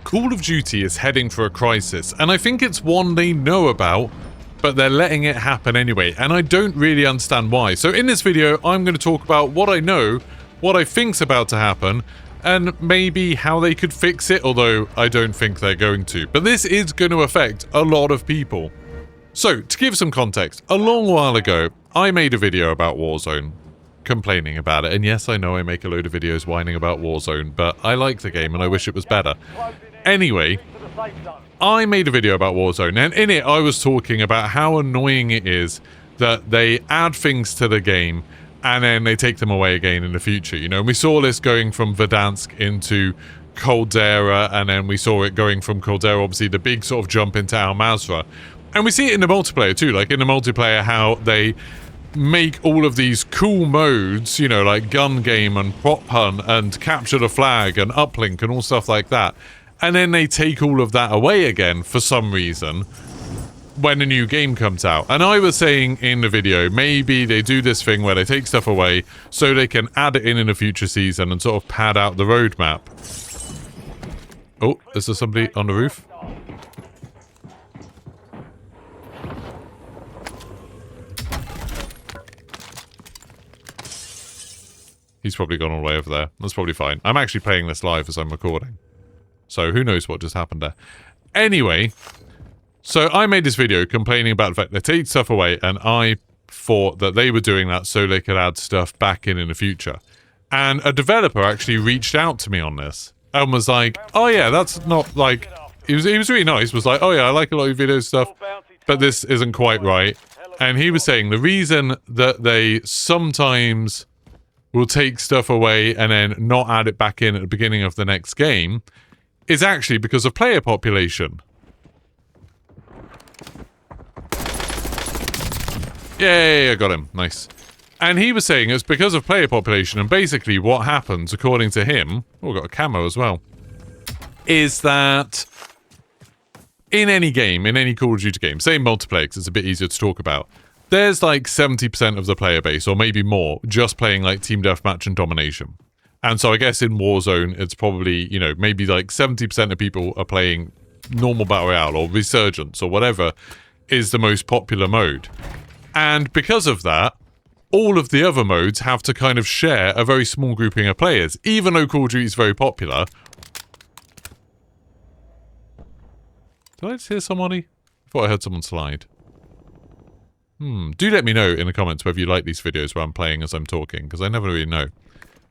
Call of Duty is heading for a crisis, and I think it's one they know about, but they're letting it happen anyway, and I don't really understand why. So in this video, I'm going to talk about what I know, what I think's about to happen, and maybe how they could fix it, although I don't think they're going to. But this is going to affect a lot of people. So, to give some context, a long while ago, I made a video about Warzone, complaining about it, and yes, I know I make a load of videos whining about Warzone, but I like the game and I wish it was better. Anyway, I made a video about Warzone, and in it I was talking about how annoying it is that they add things to the game and then they take them away again in the future, you know. And we saw this going from Verdansk into Caldera, and then we saw it going from Caldera, obviously the big sort of jump into Al Mazrah. And we see it in the multiplayer too, like in the multiplayer how they make all of these cool modes, you know, like gun game and prop hunt and capture the flag and uplink and all stuff like that. And then they take all of that away again for some reason when a new game comes out. And I was saying in the video, maybe they do this thing where they take stuff away so they can add it in a future season and sort of pad out the roadmap. Oh, is there somebody on the roof? He's probably gone all the way over there. That's probably fine. I'm actually playing this live as I'm recording, so who knows what just happened there. Anyway, so I made this video complaining about the fact they take stuff away, and I thought that they were doing that so they could add stuff back in the future. And a developer actually reached out to me on this and was like, oh yeah, that's not like... He was really nice, was like, oh yeah, I like a lot of your video stuff, but this isn't quite right. And he was saying the reason that they sometimes will take stuff away and then not add it back in at the beginning of the next game is actually because of player population. Yay, I got him. Nice. And he was saying it's because of player population, and basically what happens, according to him, oh, got a camo as well, is that in any game, in any Call of Duty game, say multiplayer, because it's a bit easier to talk about, there's like 70% of the player base, or maybe more, just playing like Team Deathmatch and Domination. And so I guess in Warzone, it's probably, you know, maybe like 70% of people are playing normal Battle Royale or Resurgence or whatever is the most popular mode. And because of that, all of the other modes have to kind of share a very small grouping of players, even though Call of Duty is very popular. Did I just hear somebody? I thought I heard someone slide. Do let me know in the comments whether you like these videos where I'm playing as I'm talking, because I never really know.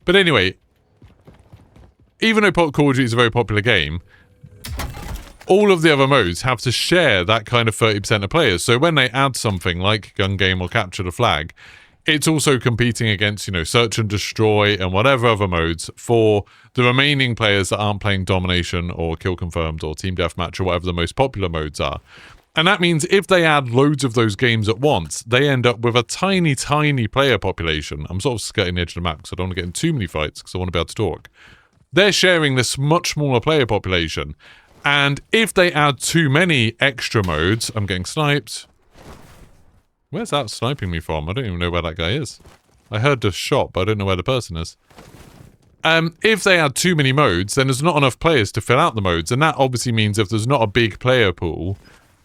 But anyway, even though Call of Duty is a very popular game, all of the other modes have to share that kind of 30% of players. So when they add something like gun game or capture the flag, it's also competing against, you know, search and destroy and whatever other modes for the remaining players that aren't playing domination or kill confirmed or team deathmatch or whatever the most popular modes are. And that means if they add loads of those games at once, they end up with a tiny, tiny player population. I'm sort of skirting the edge of the map because I don't want to get in too many fights because I want to be able to talk. They're sharing this much smaller player population. And if they add too many extra modes... I'm getting sniped. Where's that sniping me from? I don't even know where that guy is. I heard the shot, but I don't know where the person is. If they add too many modes, then there's not enough players to fill out the modes. And that obviously means if there's not a big player pool,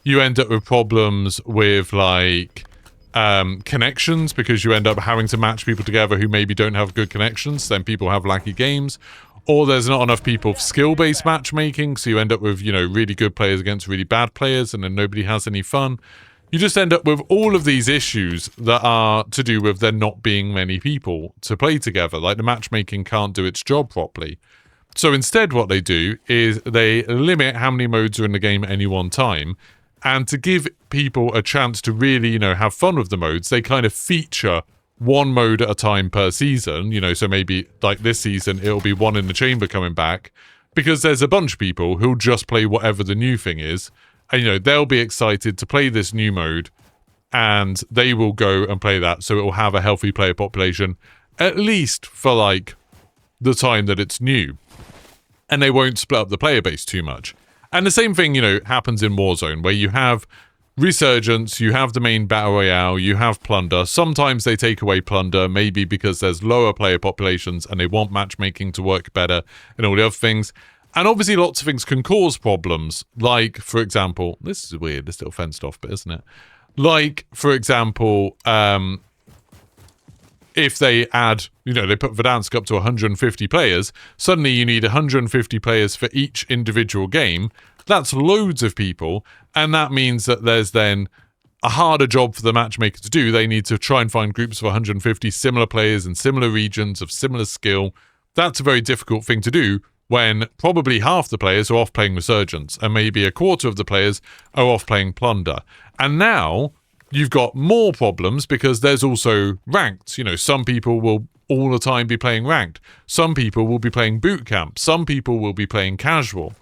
you end up with problems with, like, connections, because you end up having to match people together who maybe don't have good connections. Then people have laggy games. Or there's not enough people for skill-based matchmaking, so you end up with, you know, really good players against really bad players, and then nobody has any fun. You just end up with all of these issues that are to do with there not being many people to play together. Like, the matchmaking can't do its job properly. So instead what they do is they limit how many modes are in the game at any one time. And to give people a chance to really, you know, have fun with the modes, they kind of feature one mode at a time per season, you know, so maybe like this season it'll be One in the Chamber coming back, because there's a bunch of people who'll just play whatever the new thing is, and, you know, they'll be excited to play this new mode, and they will go and play that, so it will have a healthy player population, at least for, like, the time that it's new. And they won't split up the player base too much. And the same thing, you know, happens in Warzone, where you have Resurgence, you have the main Battle Royale, you have Plunder. Sometimes they take away Plunder, maybe because there's lower player populations and they want matchmaking to work better and all the other things. And obviously lots of things can cause problems. Like, for example, this is weird, this little fenced off bit, isn't it? Like, for example, if they add, they put Verdansk up to 150 players, suddenly you need 150 players for each individual game. That's loads of people, and that means that there's then a harder job for the matchmaker to do. They need to try and find groups of 150 similar players in similar regions of similar skill. That's a very difficult thing to do when probably half the players are off playing Resurgence and maybe a quarter of the players are off playing Plunder. And now you've got more problems because there's also ranked. Some people will all the time be playing ranked. Some people will be playing boot camp. Some people will be playing casual.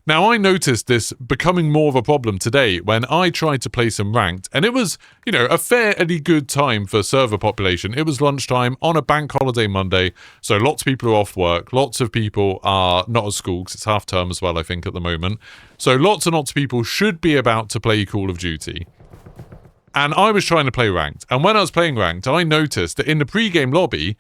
Now, I noticed this becoming more of a problem today when I tried to play some ranked, and it was, a fairly good time for server population. It was lunchtime on a bank holiday Monday, so lots of people are off work. Lots of people are not at school because it's half term as well, I think, at the moment. So lots and lots of people should be about to play Call of Duty. And I was trying to play ranked. And when I was playing ranked, I noticed that in the pre-game lobby,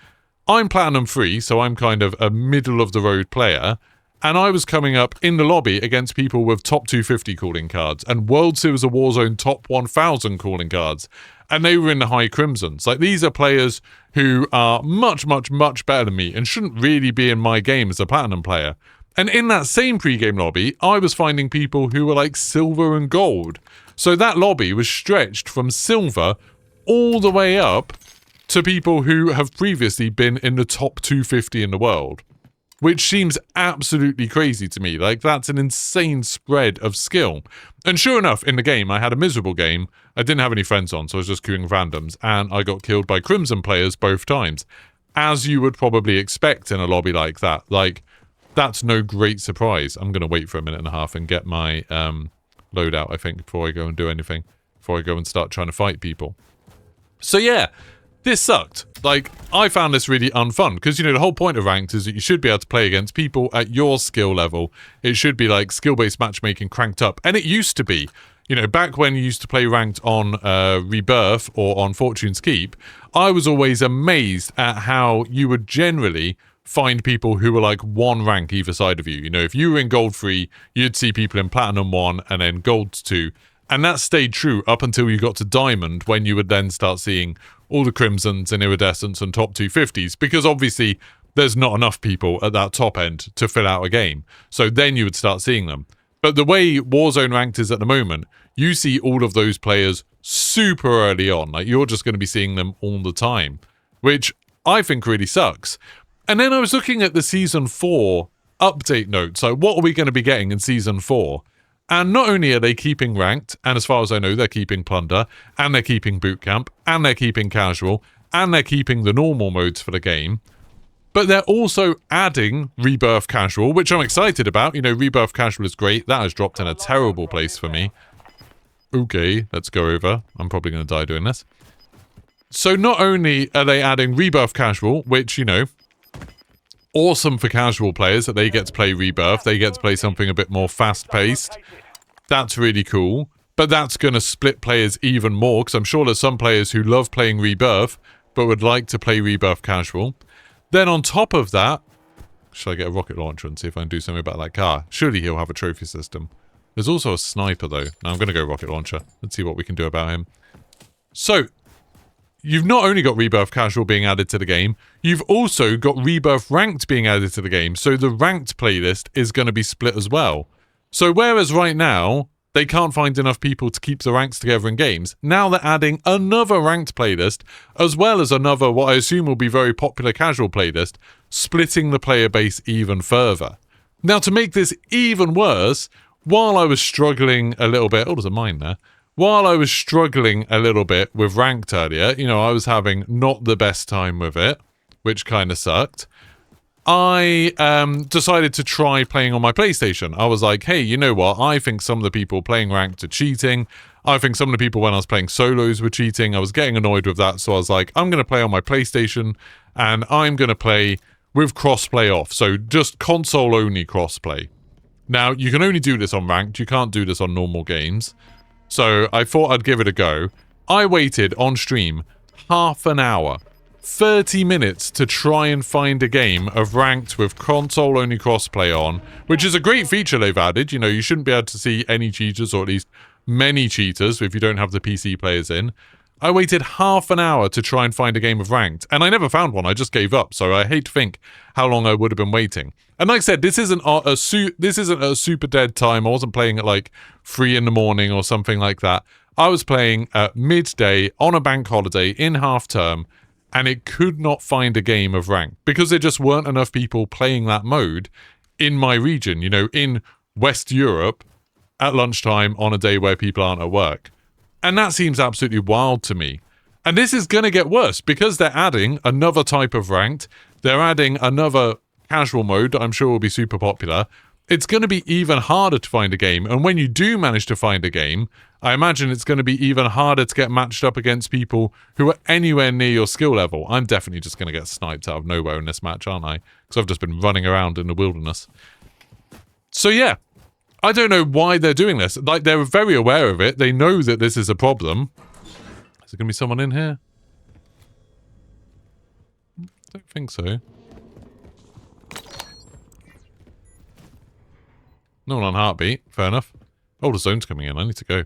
I'm Platinum 3, so I'm kind of a middle-of-the-road player. And I was coming up in the lobby against people with top 250 calling cards and World Series of Warzone top 1000 calling cards. And they were in the high crimsons. Like, these are players who are much, much, much better than me and shouldn't really be in my game as a Platinum player. And in that same pre-game lobby, I was finding people who were like silver and gold. So that lobby was stretched from silver all the way up to people who have previously been in the top 250 in the world, which seems absolutely crazy to me. Like, that's an insane spread of skill. And sure enough, in the game, I had a miserable game. I didn't have any friends on, so I was just queuing randoms, and I got killed by Crimson players both times, as you would probably expect in a lobby like that. Like, that's no great surprise. I'm going to wait for a minute and a half and get my loadout, I think, before I go and do anything, before I go and start trying to fight people. So yeah, this sucked. Like, I found this really unfun because, the whole point of ranked is that you should be able to play against people at your skill level. It should be like skill-based matchmaking cranked up. And it used to be, back when you used to play ranked on Rebirth or on Fortune's Keep, I was always amazed at how you would generally find people who were like one rank either side of you. If you were in Gold 3, you'd see people in Platinum 1 and then Gold 2. And that stayed true up until you got to Diamond, when you would then start seeing all the Crimsons and Iridescents and top 250s, because obviously there's not enough people at that top end to fill out a game. So then you would start seeing them. But the way Warzone ranked is at the moment, you see all of those players super early on. Like, you're just going to be seeing them all the time, which I think really sucks. And then I was looking at the Season 4 update notes. Like, what are we going to be getting in Season 4? And not only are they keeping ranked, and as far as I know, they're keeping Plunder, and they're keeping Boot Camp, and they're keeping Casual, and they're keeping the normal modes for the game, but they're also adding Rebirth Casual, which I'm excited about. Rebirth Casual is great. That has dropped in a terrible place for me. Okay, let's go over. I'm probably going to die doing this. So not only are they adding Rebirth Casual, which, awesome for casual players that they get to play Rebirth. They get to play something a bit more fast-paced. That's really cool. But that's going to split players even more, because I'm sure there's some players who love playing Rebirth, but would like to play Rebirth Casual. Then on top of that, should I get a rocket launcher and see if I can do something about that car? Surely he'll have a trophy system. There's also a sniper, though. Now I'm going to go rocket launcher. Let's see what we can do about him. So, you've not only got Rebirth Casual being added to the game, you've also got Rebirth Ranked being added to the game. So the Ranked playlist is going to be split as well. So whereas right now, they can't find enough people to keep the ranks together in games, now they're adding another Ranked playlist, as well as another, what I assume will be very popular casual playlist, splitting the player base even further. Now, to make this even worse, while I was struggling a little bit... Oh, there's a mine there. While I was struggling a little bit with Ranked earlier, I was having not the best time with it, which kind of sucked. I decided to try playing on my PlayStation. I was like, hey, you know what? I think some of the people playing Ranked are cheating. I think some of the people when I was playing solos were cheating. I was getting annoyed with that, so I was like, I'm going to play on my PlayStation, and I'm going to play with crossplay off. So just console-only crossplay. Now, you can only do this on Ranked. You can't do this on normal games. So I thought I'd give it a go. I waited on stream half an hour 30 minutes to try and find a game of ranked with console-only crossplay on, which is a great feature they've added. You know, you shouldn't be able to see any cheaters, or at least many cheaters, if you don't have the PC players in. I waited half an hour to try and find a game of ranked, and I never found one. I just gave up, so I hate to think how long I would have been waiting. And like I said, this isn't a super dead time. I wasn't playing at like 3 in the morning or something like that. I was playing at midday on a bank holiday in half term, and it could not find a game of ranked because there just weren't enough people playing that mode in my region, you know, in West Europe at lunchtime on a day where people aren't at work. And that seems absolutely wild to me. And this is going to get worse because they're adding another type of ranked. They're adding another casual mode that I'm sure will be super popular. It's going to be even harder to find a game. And when you do manage to find a game, I imagine it's going to be even harder to get matched up against people who are anywhere near your skill level. I'm definitely just going to get sniped out of nowhere in this match, aren't I? Because I've just been running around in the wilderness. So yeah, I don't know why they're doing this. Like, they're very aware of it. They know that this is a problem. Is there going to be someone in here? I don't think so. No one on heartbeat. Fair enough. Oh, the zone's coming in. I need to go.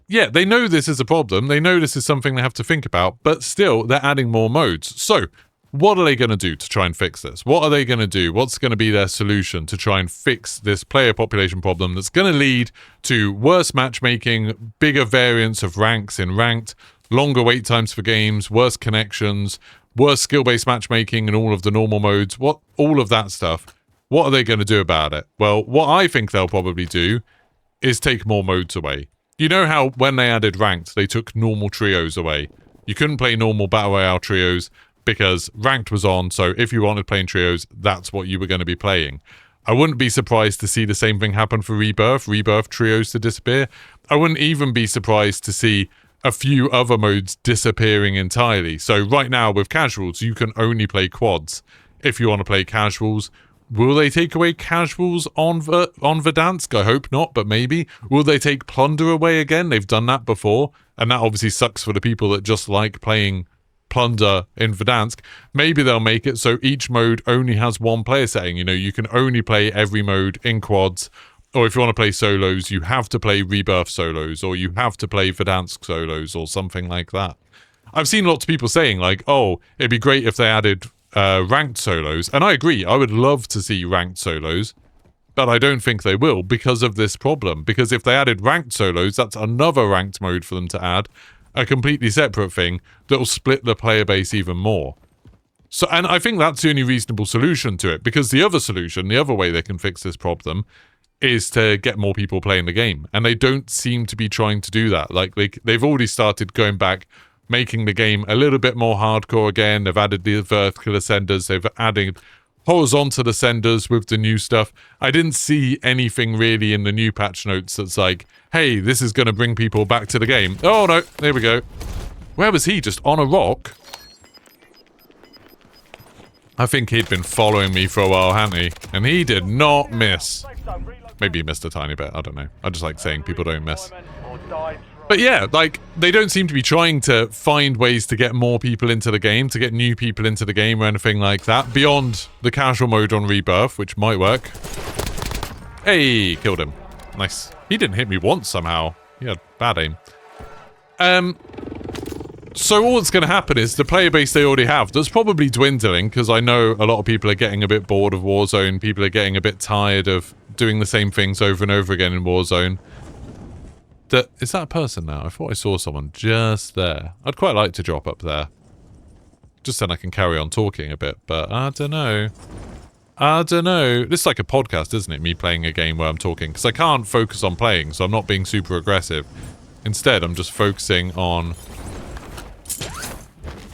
Yeah, they know this is a problem. They know this is something they have to think about, but still, they're adding more modes. So, what are they going to do to try and fix this? What are they going to do? What's going to be their solution to try and fix this player population problem that's going to lead to worse matchmaking, bigger variance of ranks in ranked, longer wait times for games, worse connections, worse skill-based matchmaking and all of the normal modes, all of that stuff. What are they going to do about it? Well, what I think they'll probably do is take more modes away. You know how when they added ranked, they took normal trios away. You couldn't play normal Battle Royale trios because ranked was on, so if you wanted playing trios, that's what you were going to be playing. I wouldn't be surprised to see the same thing happen for Rebirth trios to disappear. I wouldn't even be surprised to see a few other modes disappearing entirely. So right now with casuals, you can only play quads if you want to play casuals. Will they take away casuals on Verdansk? I hope not, but maybe. Will they take plunder away again? They've done that before, and that obviously sucks for the people that just like playing plunder in Verdansk. Maybe they'll make it so each mode only has one player setting. You know, you can only play every mode in quads, or if you want to play solos, you have to play Rebirth solos, or you have to play Verdansk solos, or something like that. I've seen lots of people saying, like, oh, it'd be great if they added ranked solos, and I agree, I would love to see ranked solos, but I don't think they will because of this problem. Because if they added ranked solos, that's another ranked mode for them to add, a completely separate thing that will split the player base even more. So, and I think that's the only reasonable solution to it, because the other solution, the other way they can fix this problem, is to get more people playing the game, and they don't seem to be trying to do that. Like, they've already started going back, making the game a little bit more hardcore again. They've added the vertical ascenders. They've added horizontal ascenders with the new stuff. I didn't see anything really in the new patch notes that's like, hey, this is going to bring people back to the game. Oh, no. There we go. Where was he? Just on a rock? I think he'd been following me for a while, hadn't he? And he did not miss. Maybe he missed a tiny bit. I don't know. I just like saying people don't miss. But yeah, like, they don't seem to be trying to find ways to get more people into the game, to get new people into the game or anything like that, beyond the casual mode on Rebirth, which might work. Hey, killed him. Nice. He didn't hit me once somehow. He had bad aim. So all that's going to happen is the player base they already have, that's probably dwindling, because I know a lot of people are getting a bit bored of Warzone, people are getting a bit tired of doing the same things over and over again in Warzone. Is that a person now? I thought I saw someone just there. I'd quite like to drop up there. Just then I can carry on talking a bit, but I don't know. I don't know. This is like a podcast, isn't it? Me playing a game where I'm talking. Because I can't focus on playing, so I'm not being super aggressive. Instead, I'm just focusing on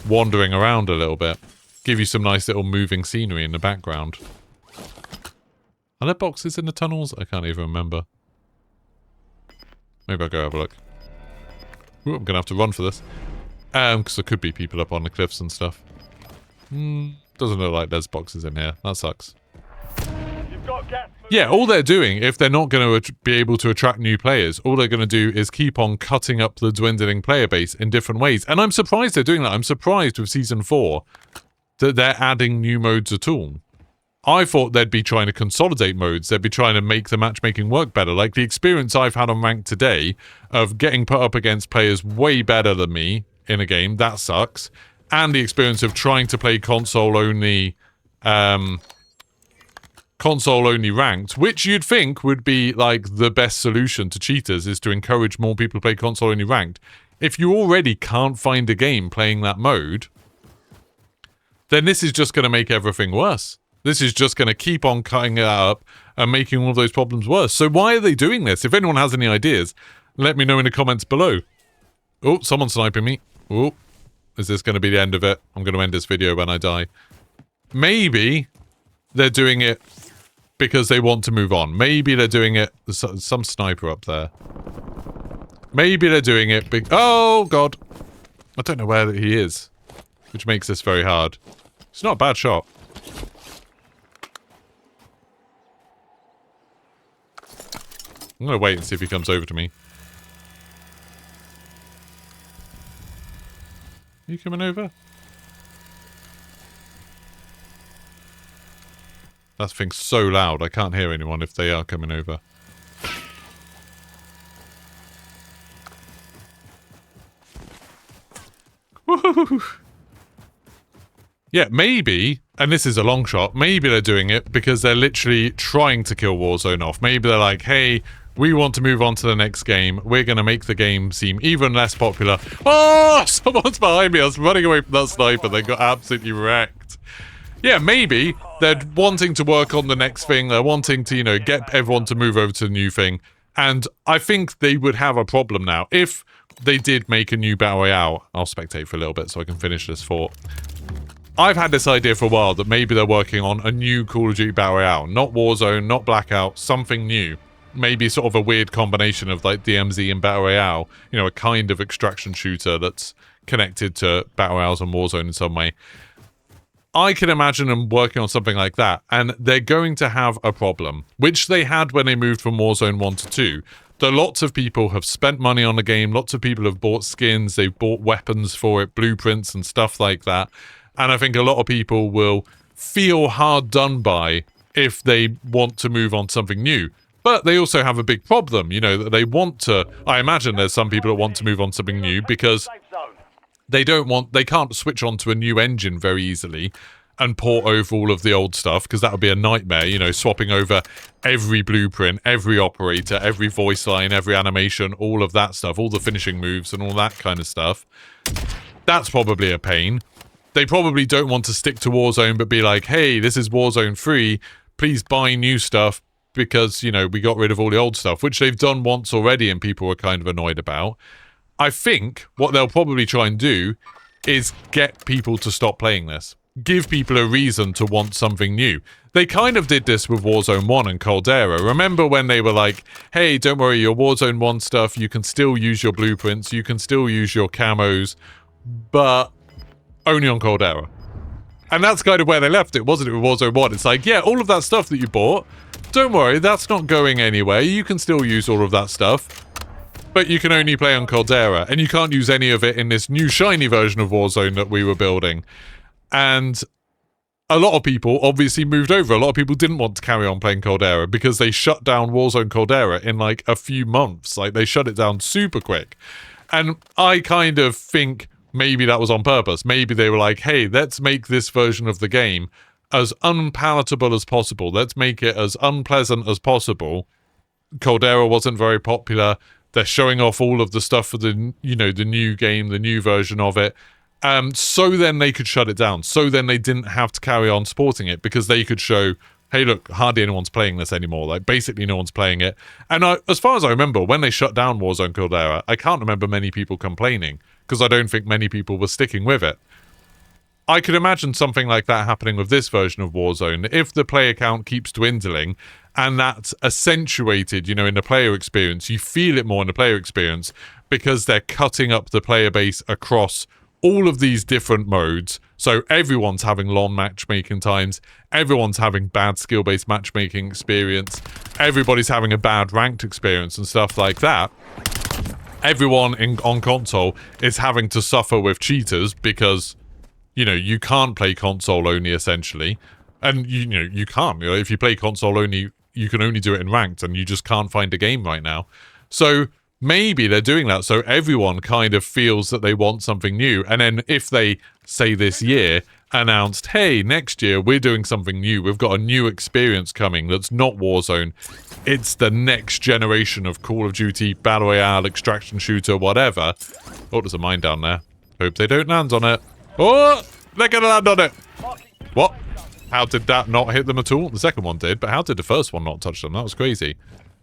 wandering around a little bit. Give you some nice little moving scenery in the background. Are there boxes in the tunnels? I can't even remember. Maybe I'll go have a look. Ooh, I'm going to have to run for this. Because there could be people up on the cliffs and stuff. Doesn't look like there's boxes in here. That sucks. You've got gas. Yeah, all they're doing, if they're not going to be able to attract new players, all they're going to do is keep on cutting up the dwindling player base in different ways. And I'm surprised they're doing that. I'm surprised with Season 4 that they're adding new modes at all. I thought they'd be trying to consolidate modes. They'd be trying to make the matchmaking work better. Like the experience I've had on Ranked today of getting put up against players way better than me in a game, that sucks. And the experience of trying to play console-only ranked, which you'd think would be like the best solution to cheaters, is to encourage more people to play console-only ranked. If you already can't find a game playing that mode, then this is just going to make everything worse. This is just going to keep on cutting it up and making all of those problems worse. So why are they doing this? If anyone has any ideas, let me know in the comments below. Oh, someone's sniping me. Oh, is this going to be the end of it? I'm going to end this video when I die. Maybe they're doing it because they want to move on. Maybe they're doing it... There's some sniper up there. Maybe they're doing it... Oh, God. I don't know where he is, which makes this very hard. It's not a bad shot. I'm going to wait and see if he comes over to me. Are you coming over? That thing's so loud, I can't hear anyone if they are coming over. Woohoo! Yeah, maybe, and this is a long shot, maybe they're doing it because they're literally trying to kill Warzone off. Maybe they're like, hey, we want to move on to the next game. We're going to make the game seem even less popular. Oh, someone's behind me. I was running away from that sniper. They got absolutely wrecked. Yeah, maybe they're wanting to work on the next thing. They're wanting to, you know, get everyone to move over to the new thing. And I think they would have a problem now. If they did make a new Battle Royale, I'll spectate for a little bit so I can finish this thought. I've had this idea for a while that maybe they're working on a new Call of Duty Battle Royale. Not Warzone, not Blackout, something new. Maybe sort of a weird combination of like DMZ and Battle Royale. You know, a kind of extraction shooter that's connected to Battle Royales and Warzone in some way. I can imagine them working on something like that, and they're going to have a problem, which they had when they moved from Warzone 1 to 2. That lots of people have spent money on the game, lots of people have bought skins, they've bought weapons for it, blueprints and stuff like that. And I think a lot of people will feel hard done by if they want to move on to something new. But they also have a big problem, you know, that they want to... I imagine there's some people that want to move on to something new because they can't switch on to a new engine very easily and port over all of the old stuff, because that would be a nightmare, you know, swapping over every blueprint, every operator, every voice line, every animation, all of that stuff, all the finishing moves and all that kind of stuff. That's probably a pain. They probably don't want to stick to Warzone but be like, hey, this is Warzone 3, please buy new stuff because, you know, we got rid of all the old stuff, which they've done once already and people were kind of annoyed about. I think what they'll probably try and do is get people to stop playing this. Give people a reason to want something new. They kind of did this with Warzone 1 and Caldera. Remember when they were like, hey, don't worry, your Warzone 1 stuff, you can still use your blueprints, you can still use your camos, but only on Caldera. And that's kind of where they left it, wasn't it, with Warzone 1? It's like, yeah, all of that stuff that you bought, don't worry, that's not going anywhere. You can still use all of that stuff, but you can only play on Caldera, and you can't use any of it in this new shiny version of Warzone that we were building. And a lot of people obviously moved over. A lot of people didn't want to carry on playing Caldera because they shut down Warzone Caldera in like a few months. Like, they shut it down super quick. And I kind of think maybe that was on purpose. Maybe they were like, hey, let's make this version of the game as unpalatable as possible. Let's make it as unpleasant as possible. Caldera wasn't very popular. They're showing off all of the stuff for the, you know, the new game, the new version of it. So then they could shut it down. So then they didn't have to carry on supporting it because they could show, hey, look, hardly anyone's playing this anymore. Like, basically no one's playing it. And as far as I remember, when they shut down Warzone Caldera, I can't remember many people complaining because I don't think many people were sticking with it. I could imagine something like that happening with this version of Warzone. If the player count keeps dwindling and that's accentuated, you know, in the player experience, you feel it more in the player experience because they're cutting up the player base across all of these different modes. So everyone's having long matchmaking times. Everyone's having bad skill-based matchmaking experience. Everybody's having a bad ranked experience and stuff like that. Everyone on console is having to suffer with cheaters because, you know, you can't play console only essentially. And, you know, you can't. You know, if you play console only, you can only do it in ranked and you just can't find a game right now. So maybe they're doing that so everyone kind of feels that they want something new. And then if they, say this year, announced, hey, next year we're doing something new. We've got a new experience coming that's not Warzone. It's the next generation of Call of Duty, Battle Royale, extraction shooter, whatever. Oh, there's a mine down there. Hope they don't land on it. Oh, they're going to land on it. What? How did that not hit them at all? The second one did, but how did the first one not touch them? That was crazy.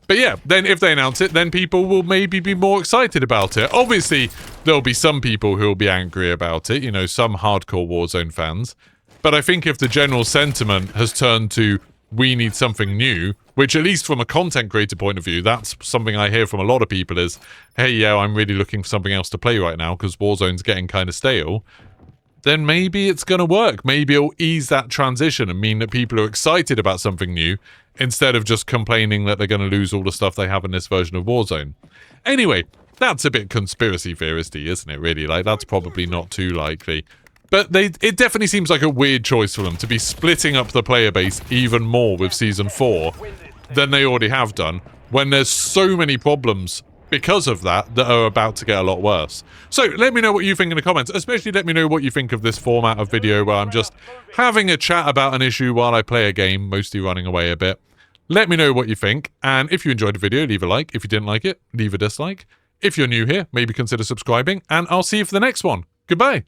But yeah, then if they announce it, then people will maybe be more excited about it. Obviously, there'll be some people who will be angry about it, you know, some hardcore Warzone fans. But I think if the general sentiment has turned to, we need something new, which at least from a content creator point of view, that's something I hear from a lot of people is, hey, yeah, I'm really looking for something else to play right now because Warzone's getting kind of stale. Then maybe it's going to work. Maybe it'll ease that transition and mean that people are excited about something new instead of just complaining that they're going to lose all the stuff they have in this version of Warzone. Anyway, that's a bit conspiracy theoristy, isn't it, really? Like, that's probably not too likely. But it definitely seems like a weird choice for them to be splitting up the player base even more with Season 4 than they already have done, when there's so many problems because of that are about to get a lot worse. So let me know what you think in the comments, especially let me know what you think of this format of video where I'm just having a chat about an issue while I play a game, mostly running away a bit. Let me know what you think, and if you enjoyed the video, leave a like. If you didn't like it, leave a dislike. If you're new here, maybe consider subscribing, and I'll see you for the next one. Goodbye.